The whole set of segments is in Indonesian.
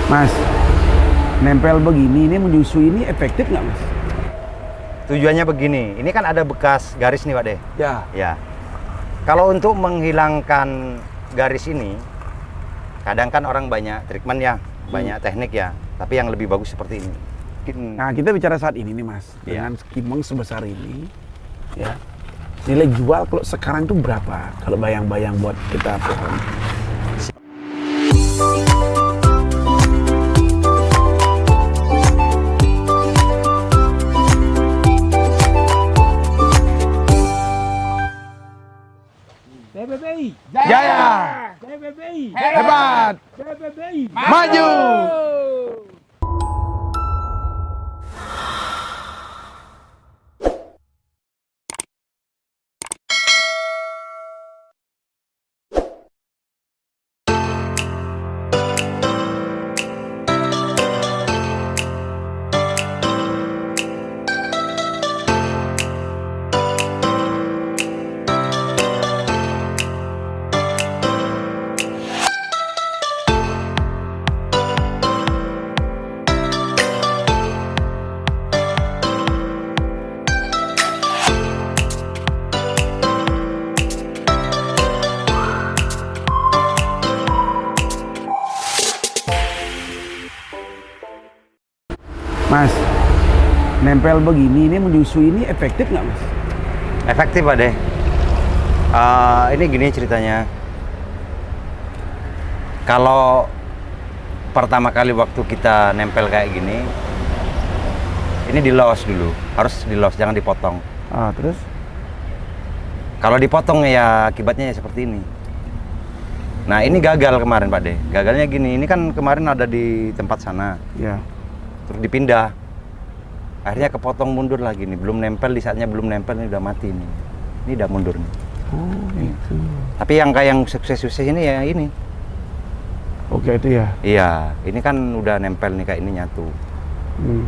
Mas, nempel begini, ini menyusui ini efektif nggak, Mas? Tujuannya begini, ini kan ada bekas garis nih Pak De. Ya. Ya. Kalau untuk menghilangkan garis ini, kadang kan orang banyak treatment ya, banyak teknik ya. Tapi yang lebih bagus seperti ini. Nah, kita bicara saat ini nih, Mas. Ya. Dengan skimeng sebesar ini, ya. Nilai jual kalau sekarang itu berapa? Kalau bayang-bayang buat kita pohon. PBBI Jaya! PBBI Hebat! PBBI Maju! Mas, nempel begini, ini menyusui ini efektif nggak, Mas? Efektif Pak De. Ini gini ceritanya. Kalau pertama kali waktu kita nempel kayak gini, ini di-los dulu. Harus di-los, jangan dipotong. Ah, terus? Kalau dipotong ya akibatnya ya seperti ini. Nah, ini gagal kemarin Pak De. Gagalnya gini, ini kan kemarin ada di tempat sana. Ya. Terus dipindah. Akhirnya kepotong mundur lagi nih. Belum nempel, di saatnya belum nempel, ini udah mati nih. Ini udah mundur nih. Oh, gitu. Tapi yang kayak yang sukses-sukses ini ya ini. Oke, itu ya. Iya, ini kan udah nempel nih kayak ini nyatu. Hmm.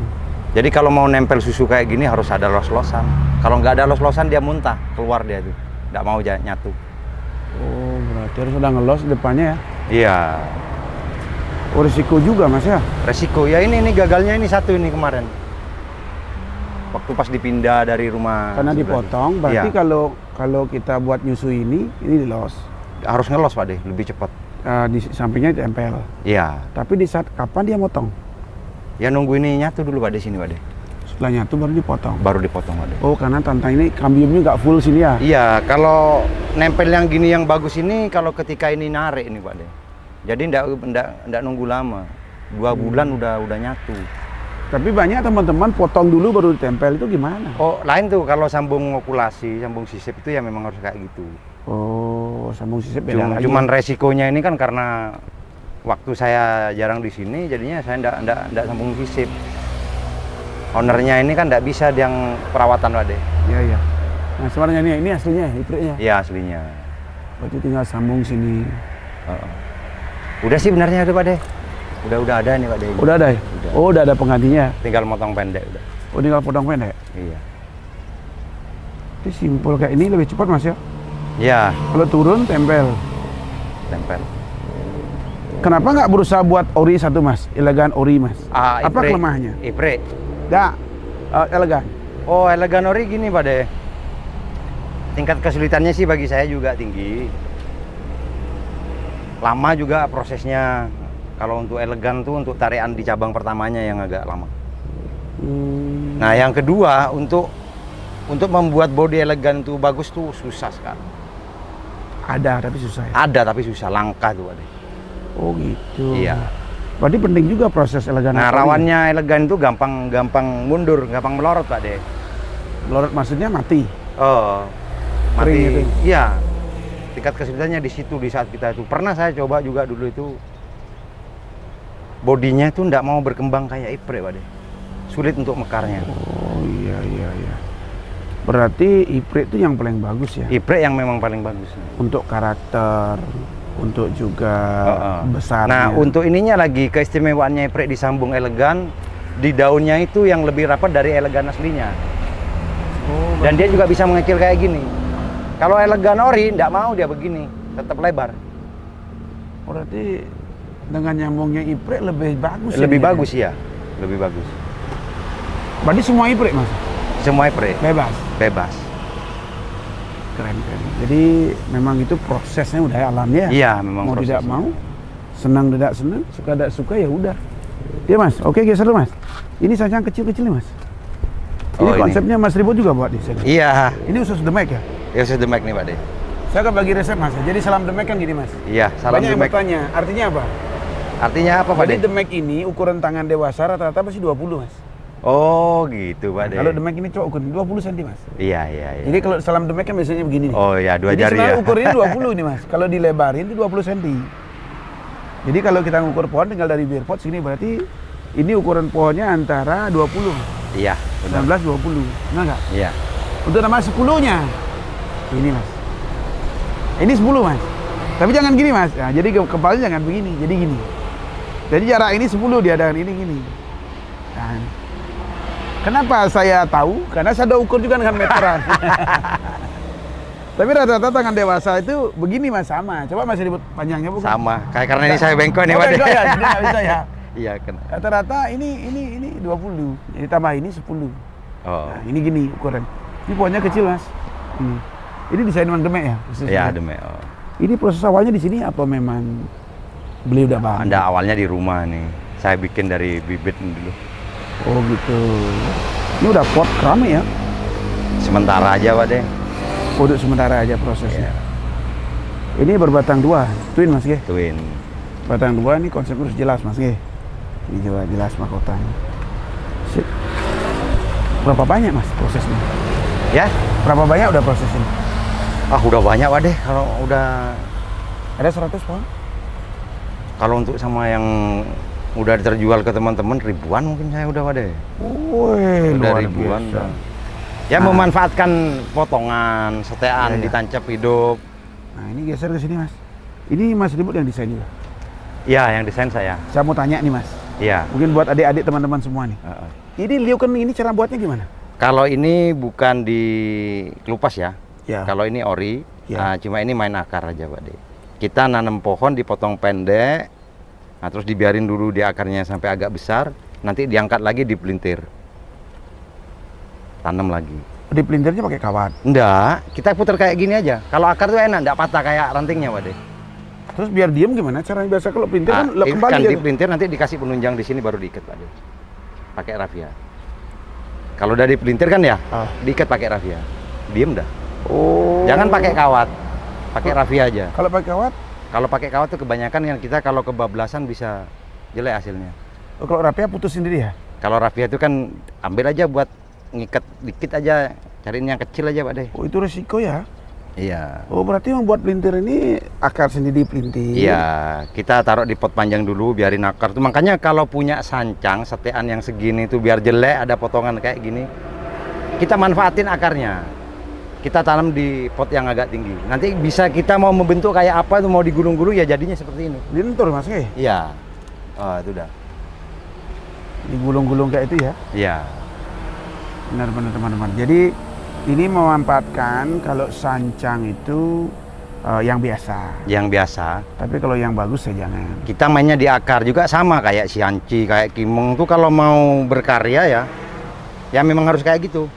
Jadi kalau mau nempel susu kayak gini harus ada los-losan. Kalau nggak ada los-losan dia muntah, keluar dia tuh. Nggak mau nyatu. Oh, berarti harus udah ngelos depannya ya? Iya, Oh, risiko juga, Mas ya? resiko. Ya ini gagalnya ini satu ini kemarin. Waktu pas dipindah dari rumah. Karena sebelah dipotong, ini. berarti Iya, kalau kita buat nyusu ini di-los. harus ngelos Pak De, lebih cepat. Di sampingnya ditempel. Iya. Tapi di saat kapan dia motong? Ya nunggu ini nyatu dulu Pak De sini Pak De. Setelah nyatu baru dipotong. Baru dipotong Pak De. Oh, karena tantang ini kambiumnya nggak full sini ya? Iya, kalau nempel yang gini yang bagus ini kalau ketika ini narik ini Pak De. Jadi ndak nunggu lama. 2 bulan udah nyatu. Tapi banyak teman-teman potong dulu baru ditempel, itu gimana? Oh, lain tuh kalau sambung okulasi, sambung sisip itu ya memang harus kayak gitu. Oh, sambung sisip beda lagi. Cuman resikonya ini kan karena waktu saya jarang di sini, jadinya saya ndak sambung sisip. Ownernya ini kan ndak bisa yang perawatan Pak De. Iya, iya. Nah, sebenarnya ini aslinya, hibridnya. Iya aslinya. Berarti tinggal sambung sini. Udah sih benarnya itu Pak De. Udah ada nih Pak De. Ini. Udah ada ya? Udah. Oh, udah ada penggantinya. Tinggal motong pendek udah. Oh, tinggal potong pendek. Iya. Itu simpel kayak ini lebih cepat, Mas ya? Iya, Kalau turun, tempel. tempel. Kenapa nggak berusaha buat ori satu, Mas? Elegan ori, Mas. Apa Ipre. kelemahannya? Ipre. Nggak, elegan. Oh, elegan ori gini Pak De. Tingkat kesulitannya sih bagi saya juga tinggi. Lama juga prosesnya. Kalau untuk elegan tuh untuk tarian di cabang pertamanya yang agak lama. Nah, yang kedua untuk membuat body elegan tuh bagus tuh susah sekali. Ada, tapi susah ya? Ada tapi susah, langka tuh Pak De. Oh, gitu. Iya. Berarti penting juga proses elegan. Nah, ori. rawannya elegan itu gampang mundur, gampang melorot Pak De. Melorot maksudnya mati. Oh, Kering mati. gitu. Iya. Tingkat kesulitannya di situ di saat kita itu. Pernah saya coba juga dulu itu bodinya itu nggak mau berkembang kayak ipre Pak De. Sulit untuk mekarnya. Oh, iya. Berarti ipre itu yang paling bagus ya? Ipre yang memang paling bagus. Untuk karakter, untuk juga besarnya. Nah, untuk ininya lagi keistimewaannya ipre disambung elegan, di daunnya itu yang lebih rapat dari elegan aslinya. Oh, Dan dia juga bisa mengecil kayak gini. Kalau elegan ori nggak mau dia begini, tetap lebar. berarti dengan nyambungnya iprik lebih bagus. Lebih ini. bagus ya, lebih bagus. Berarti semua iprik mas? Semua iprik Bebas. bebas. Keren. Jadi memang itu prosesnya udah alamnya. Iya, memang mau tidak prosesnya. mau, senang tidak senang, suka tidak suka ya udah. Iya mas, oke geser dulu mas. Ini sancang kecil-kecil nih mas. Ini Oh, ini. konsepnya Mas Ribut juga buat di sini. Iya, Ini usus demek ya? ya sudah Demek nih Pak De. Saya akan bagi resep mas. Jadi salam demek kan gini mas. Iya, salam Banyak yang Demek. bertanya, artinya apa? Artinya apa Pak De? Jadi demek ini ukuran tangan dewasa rata-rata masih 20 mas. Oh gitu Pak De. Kalau demek ini cowok ukuran 20 cm mas. Iya. Jadi kalau salam demek kan biasanya begini nih. Oh ya, 2 Jadi jari sebenarnya ya. ukurannya 20 nih mas. Kalau dilebarin itu 20 cm. Jadi kalau kita ngukur pohon tinggal dari beer pot sini berarti ini ukuran pohonnya antara 20 mas. Iya, benar. 19 20. Benar nggak? Iya. Untuk nama 10-nya. Ini mas. Ini 10 mas. Tapi jangan gini mas. Nah, jadi kepalanya jangan begini. Jadi gini. Jadi jarak ini 10 dia dengan ini gini. Nah, kenapa saya tahu? Karena saya udah ukur juga dengan meteran. Tapi rata-rata tangan dewasa itu begini mas sama. Coba masih ribut panjangnya bukan? Sama. Kayak karena ini saya bengkok nih Oh, Pak De. bengkok ya, jadi nggak bisa ya. Iya kan. Rata-rata ini 20. Jadi tambah ini 10. Oh. Nah, ini gini ukuran. Ini pohonnya kecil mas. Ini desain Mang Demek ya? Iya, Demek. Oh. Ini proses awalnya di sini apa memang beli udah bahan? Anda awalnya di rumah nih. Saya bikin dari bibit dulu. Oh gitu. Ini udah pot keramik ya? Sementara aja Pak De. Untuk sementara aja prosesnya. Iya. Ini berbatang dua, twin mas Ge. Twin. Batang dua ini konsepnya harus jelas mas Ge. Ini juga jelas mahkotanya. Sip. Berapa banyak mas prosesnya? Ya? Berapa banyak udah proses ini? Ah, udah banyak Pak De. Kalau udah Ada 100 pohon? kalau untuk sama yang udah terjual ke teman-teman ribuan mungkin saya udah Pak De. Wih, Udah luar ribuan. biasa. Ya Nah. memanfaatkan potongan, setean, Iya, iya. ditancap hidup. Nah ini geser ke sini mas. Ini Mas Ribut yang desain juga. Iya, yang desain saya. Saya mau tanya nih mas. Iya. Mungkin buat adik-adik teman-teman semua nih. Heeh. Ini liukan ini cara buatnya gimana? Kalau ini bukan di kelupas ya. Ya. Kalau ini ori, Ya. cuma ini main akar aja Pak De. Kita nanam pohon dipotong pendek, nah terus dibiarin dulu di akarnya sampai agak besar, nanti diangkat lagi dipelintir. Tanam lagi. Di pelintirnya pakai kawat. Enggak, kita putar kayak gini aja. Kalau akar tuh enak, enggak patah kayak rantingnya Pak De. Terus biar diem gimana? Caranya biasa kalau pelintir kan kembali Kan dia tuh. dipelintir nanti dikasih penunjang di sini baru diikat Pak De. Pakai rafia. Kalau udah dipelintir kan ya, diikat pakai rafia. Diem dah. Oh. Jangan pakai kawat. Pakai rafia aja. Kalau pakai kawat, Kalau pakai kawat tuh kebanyakan yang kita kalau kebablasan bisa jelek hasilnya. kalau rapia putus sendiri ya? Kalau rafia itu kan ambil aja buat ngikat dikit aja, cariin yang kecil aja Pak De. Oh itu resiko ya? Iya. Oh berarti membuat pelintir ini akar sendiri pelintir. Iya, kita taruh di pot panjang dulu biarin akar tuh. Makanya kalau punya sancang setean yang segini tuh biar jelek ada potongan kayak gini, kita manfaatin akarnya. Kita tanam di pot yang agak tinggi. Nanti bisa kita mau membentuk kayak apa tuh mau digulung-gulung ya jadinya seperti ini. Lintur mas Ge? Iya. Oh, itu udah. Digulung-gulung kayak itu ya? Iya. Benar-benar teman-teman. Jadi ini memanfaatkan kalau sancang itu yang biasa. Yang biasa. Tapi kalau yang bagus ya jangan. Kita mainnya di akar juga sama kayak sianci, kayak kimeng tuh kalau mau berkarya ya memang harus kayak gitu.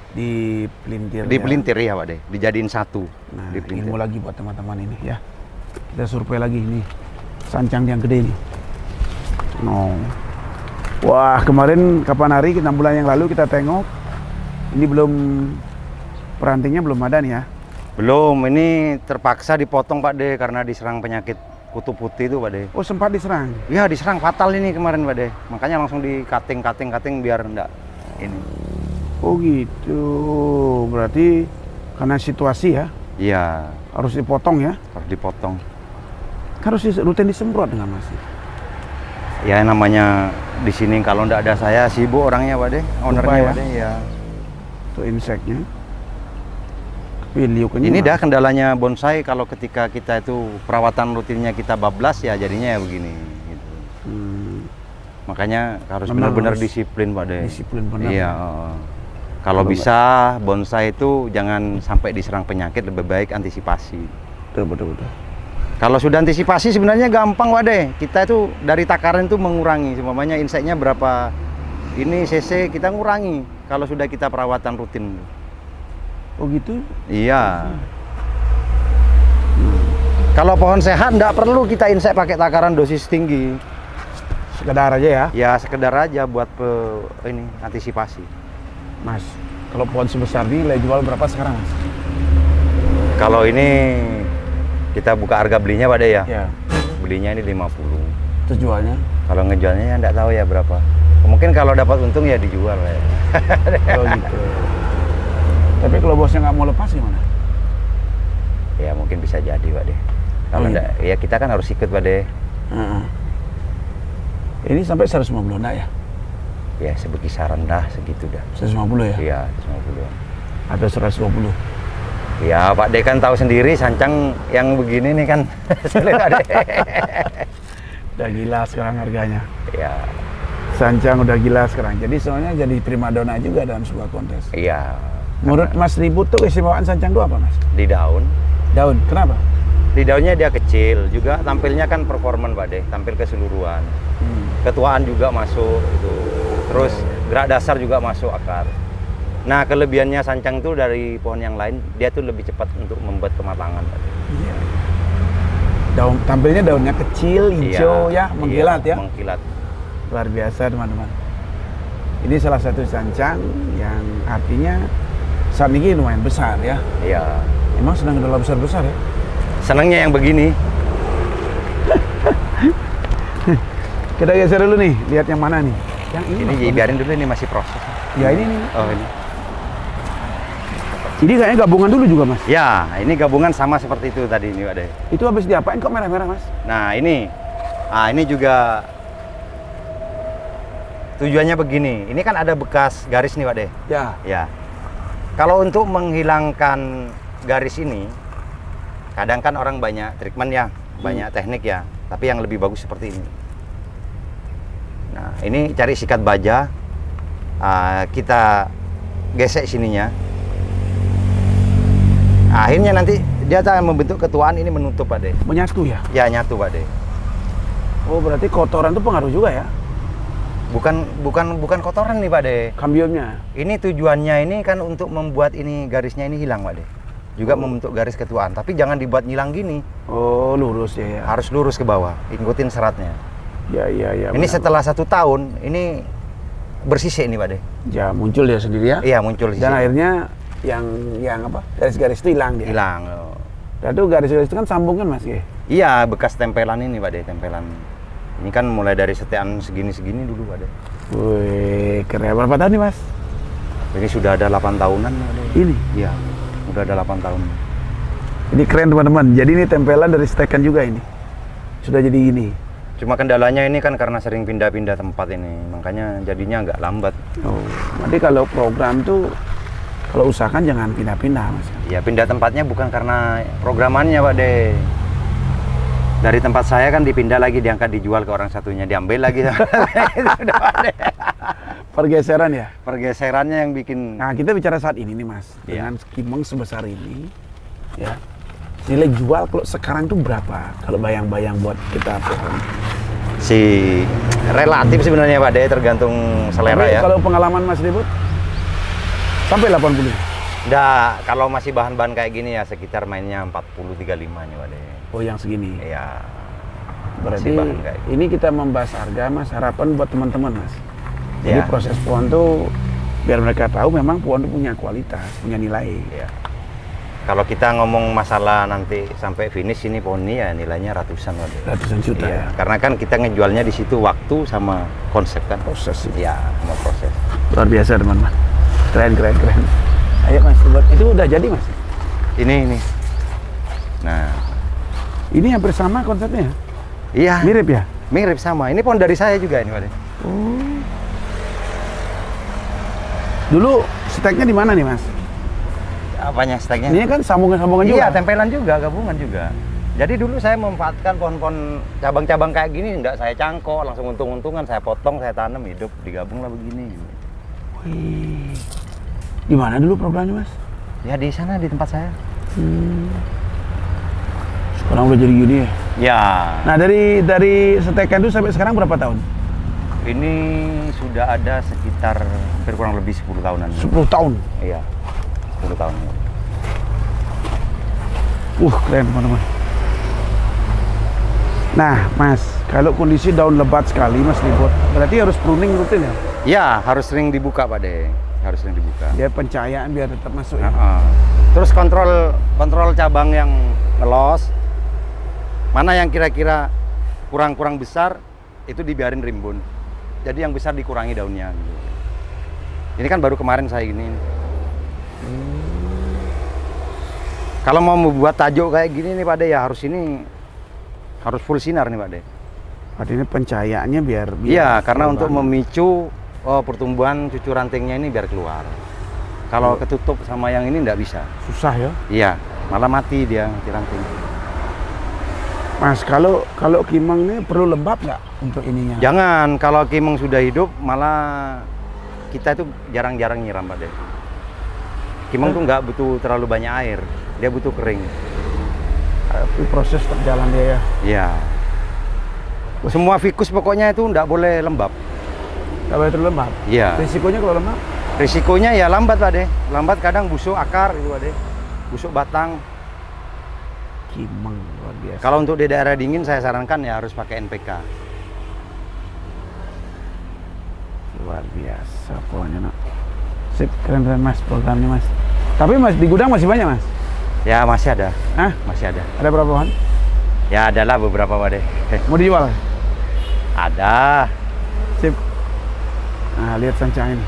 Di pelintir. Di ya. pelintir ya Pak De, dijadiin satu. Nah, Di pelintir. ilmu lagi buat teman-teman ini ya. Kita survei lagi ini. Sancang yang gede nih. No. Wah, kemarin kapan hari 6 bulan yang lalu kita tengok. Ini belum perantingnya belum ada nih ya. Belum, ini terpaksa dipotong Pak De karena diserang penyakit kutu putih itu Pak De. Oh, sempat diserang. Ya diserang fatal ini kemarin Pak De. Makanya langsung di cutting biar enggak ini. Oh gitu. Berarti karena situasi ya Iya, harus dipotong ya. harus dipotong. Harus rutin disemprot dengan mas. Ya namanya di sini kalau enggak ada saya sibuk orangnya Pak De, ownernya ya? Pak De ya. Itu inseknya. Tapi liukannya Ini mah- dah kendalanya bonsai kalau ketika kita itu perawatan rutinnya kita bablas ya jadinya ya begini gitu. Makanya harus Memang benar-benar harus disiplin Pak De. disiplin benar. Iya. Kalau Kalau bisa bonsai itu jangan sampai diserang penyakit, lebih baik antisipasi. Betul. Kalau sudah antisipasi sebenarnya gampang Wade. Kita itu dari takaran itu mengurangi, semuanya inseknya berapa ini cc kita ngurangi kalau sudah kita perawatan rutin. Oh gitu? Iya. Kalau pohon sehat nggak perlu kita insek pakai takaran dosis tinggi. Sekedar aja ya? Ya sekedar aja buat ini antisipasi. Mas, kalau pohon sebesar ini nilai jual berapa sekarang Mas? Kalau ini kita buka harga belinya Pak De ya? Ya. Belinya ini 50. Terus jualnya? Kalau ngejualnya ya nggak tahu ya berapa. Mungkin kalau dapat untung ya dijual ya. Oh gitu. Tapi kalau bosnya nggak mau lepas gimana? Ya mungkin bisa jadi Pak De. Kalau Oh, iya. enggak, ya kita kan harus ikut Pak De. Heeh. Ini sampai 150 enggak ya? Ya sebekisaran dah segitu dah. 150 ya? Iya 150. Atau 120? Ya Pak De kan tahu sendiri sancang yang begini nih kan. Sulit Pak De. Udah gila sekarang harganya. Ya, Sancang udah gila sekarang. Jadi soalnya jadi primadona juga dalam sebuah kontes. iya. Menurut Mas Ribut tuh keistimewaan sancang itu apa Mas? Di daun. Daun. Kenapa? Di daunnya dia kecil, juga tampilnya kan performan Pak De, tampil keseluruhan. Ketuaan juga masuk itu. Terus gerak dasar juga masuk akar. Nah, kelebihannya sancang itu dari pohon yang lain, dia tuh lebih cepat untuk membuat kematangan Pak De. Iya. Daun tampilnya daunnya kecil, hijau ya, mengkilat ya. Mengkilat. Luar biasa teman-teman. Ini salah satu sancang yang artinya saat ini lumayan besar ya. Iya. Emang sedang dalam besar-besar ya? Senangnya yang begini. Kita geser dulu nih, lihat yang mana nih? Yang ini. Ini Mas. biarin dulu, ini masih proses. Ya ini nih. Oh ini. Ini kayaknya gabungan dulu juga Mas. Ya, ini gabungan sama seperti itu tadi ini Pak De. Itu habis diapain kok merah-merah Mas? Nah ini juga tujuannya begini. Ini kan ada bekas garis nih Pak De. Ya. Ya. Kalau untuk menghilangkan garis ini, kadang kan orang banyak treatment ya, banyak teknik ya. Tapi yang lebih bagus seperti ini. Nah ini cari sikat baja, kita gesek sininya. Akhirnya nanti dia akan membentuk ketuaan ini menutup Pak De. Menyatu ya? Ya nyatu Pak De. Oh berarti kotoran itu pengaruh juga ya? Bukan kotoran nih Pak De. Kambiumnya? Ini tujuannya ini kan untuk membuat ini garisnya ini hilang Pak De. Juga membentuk garis ketuaan, tapi jangan dibuat nyilang gini. Oh lurus ya? Harus lurus ke bawah, ikutin seratnya. Ya. Ini benar. setelah 1 tahun ini bersisik ini Pak De. Ya muncul dia sendiri ya? Iya muncul sisik. Dan akhirnya yang apa? Garis-garis itu hilang dia? Hilang. Dan itu garis-garis itu kan sambungan Mas ya? Iya bekas tempelan ini Pak De, tempelan. Ini kan mulai dari setean segini-segini dulu Pak De. Wih keren. Berapa tahun nih Mas? Ini sudah ada 8 tahunan Pak De. Ini? Iya, udah ada 8 tahun. Ini keren teman-teman. Jadi ini tempelan dari stekan juga ini. Sudah jadi gini. Cuma kendalanya ini kan karena sering pindah-pindah tempat ini, makanya jadinya agak lambat. Oh, nanti kalau program tuh kalau usahakan jangan pindah-pindah Mas. Ya pindah tempatnya bukan karena programannya Pak De. Dari tempat saya kan dipindah lagi, diangkat dijual ke orang satunya, diambil lagi. Sudah Pak De. Pergeseran ya? Pergeserannya yang bikin. Nah kita bicara saat ini nih Mas. Iya. Dengan skimeng sebesar ini ya. Nilai jual kalau sekarang tuh berapa? Kalau bayang-bayang buat kita Si relatif sebenarnya Pak De, tergantung selera Tapi ya. kalau pengalaman Mas Ribut sampai 80. Nggak, kalau masih bahan-bahan kayak gini ya sekitar mainnya 40-35 nih Pak De. Oh yang segini. Iya. Berarti masih bahan kayak gitu. ini kita membahas harga Mas, harapan buat teman-teman Mas. Jadi Iya. proses pohon tuh biar mereka tahu memang pohon itu punya kualitas, punya nilai. Iya. Kalau kita ngomong masalah nanti sampai finish ini pohon ini ya nilainya ratusan Pak De. Ratusan juta Iya, ya. karena kan kita ngejualnya di situ waktu sama konsep kan. Proses itu. Iya, sama proses. Luar biasa teman-teman. Keren. Ayo Mas, buat itu udah jadi Mas. Ini. Nah, Ini hampir sama konsepnya. iya. Mirip ya? Mirip sama. Ini pohon dari saya juga ini Pak De. Oh. Dulu steknya di mana nih Mas? Apanya steknya? Ini kan sambungan-sambungan juga. Iya, tempelan juga, gabungan juga. Jadi dulu saya memanfaatkan pohon-pohon cabang-cabang kayak gini, enggak saya cangkok, langsung untung-untungan, saya potong, saya tanam, hidup, digabunglah begini. Wih. Di mana dulu programnya Mas? Ya di sana, di tempat saya. Orang udah jadi gini ya. Ya, Nah, dari setekan itu sampai sekarang berapa tahun? ini sudah ada sekitar hampir kurang lebih 10 tahunan. 10 tahun. Iya, 10 tahun. Keren teman-teman. Nah, Mas, kalau kondisi daun lebat sekali, Mas Libot, berarti harus pruning rutin ya? Ya, harus sering dibuka Pak De. Harus sering dibuka. Dia pencahayaan biar tetap masuk ya. Terus kontrol cabang yang ngelos, mana yang kira-kira kurang besar, itu dibiarin rimbun. Jadi yang besar dikurangi daunnya. Gitu. Ini kan baru kemarin saya gini. Kalau mau membuat tajuk kayak gini nih Pak De, ya harus full sinar nih Pak De. Artinya pencahayaannya biar Iya, karena untuk memicu pertumbuhan cucu rantingnya ini biar keluar. Kalau ketutup sama yang ini nggak bisa. susah ya. Iya, malah mati dia nanti ranting. Mas, kalau kimeng ini perlu lembab nggak untuk ininya? Jangan, kalau kimeng sudah hidup malah kita itu jarang-jarang nyiram Pak De. Kimeng tuh nggak butuh terlalu banyak air, dia butuh kering. Tapi proses berjalan dia ya. Iya. Semua fikus pokoknya itu nggak boleh lembab. Nggak boleh terlalu lembab. Iya. Risikonya kalau lembab? Risikonya ya lambat Pak De. Lambat kadang busuk akar itu Pak De. Busuk batang. Kimeng luar biasa. Kalau untuk di daerah dingin saya sarankan ya harus pakai NPK. Luar biasa pokoknya nak. Sip, keren Mas programnya Mas. Tapi Mas di gudang masih banyak Mas? Ya masih ada. Hah? Masih ada. Ada berapa pohon? Ya adalah beberapa Pak De. Mau dijual? Ada. Sip. Nah, lihat sancang ini.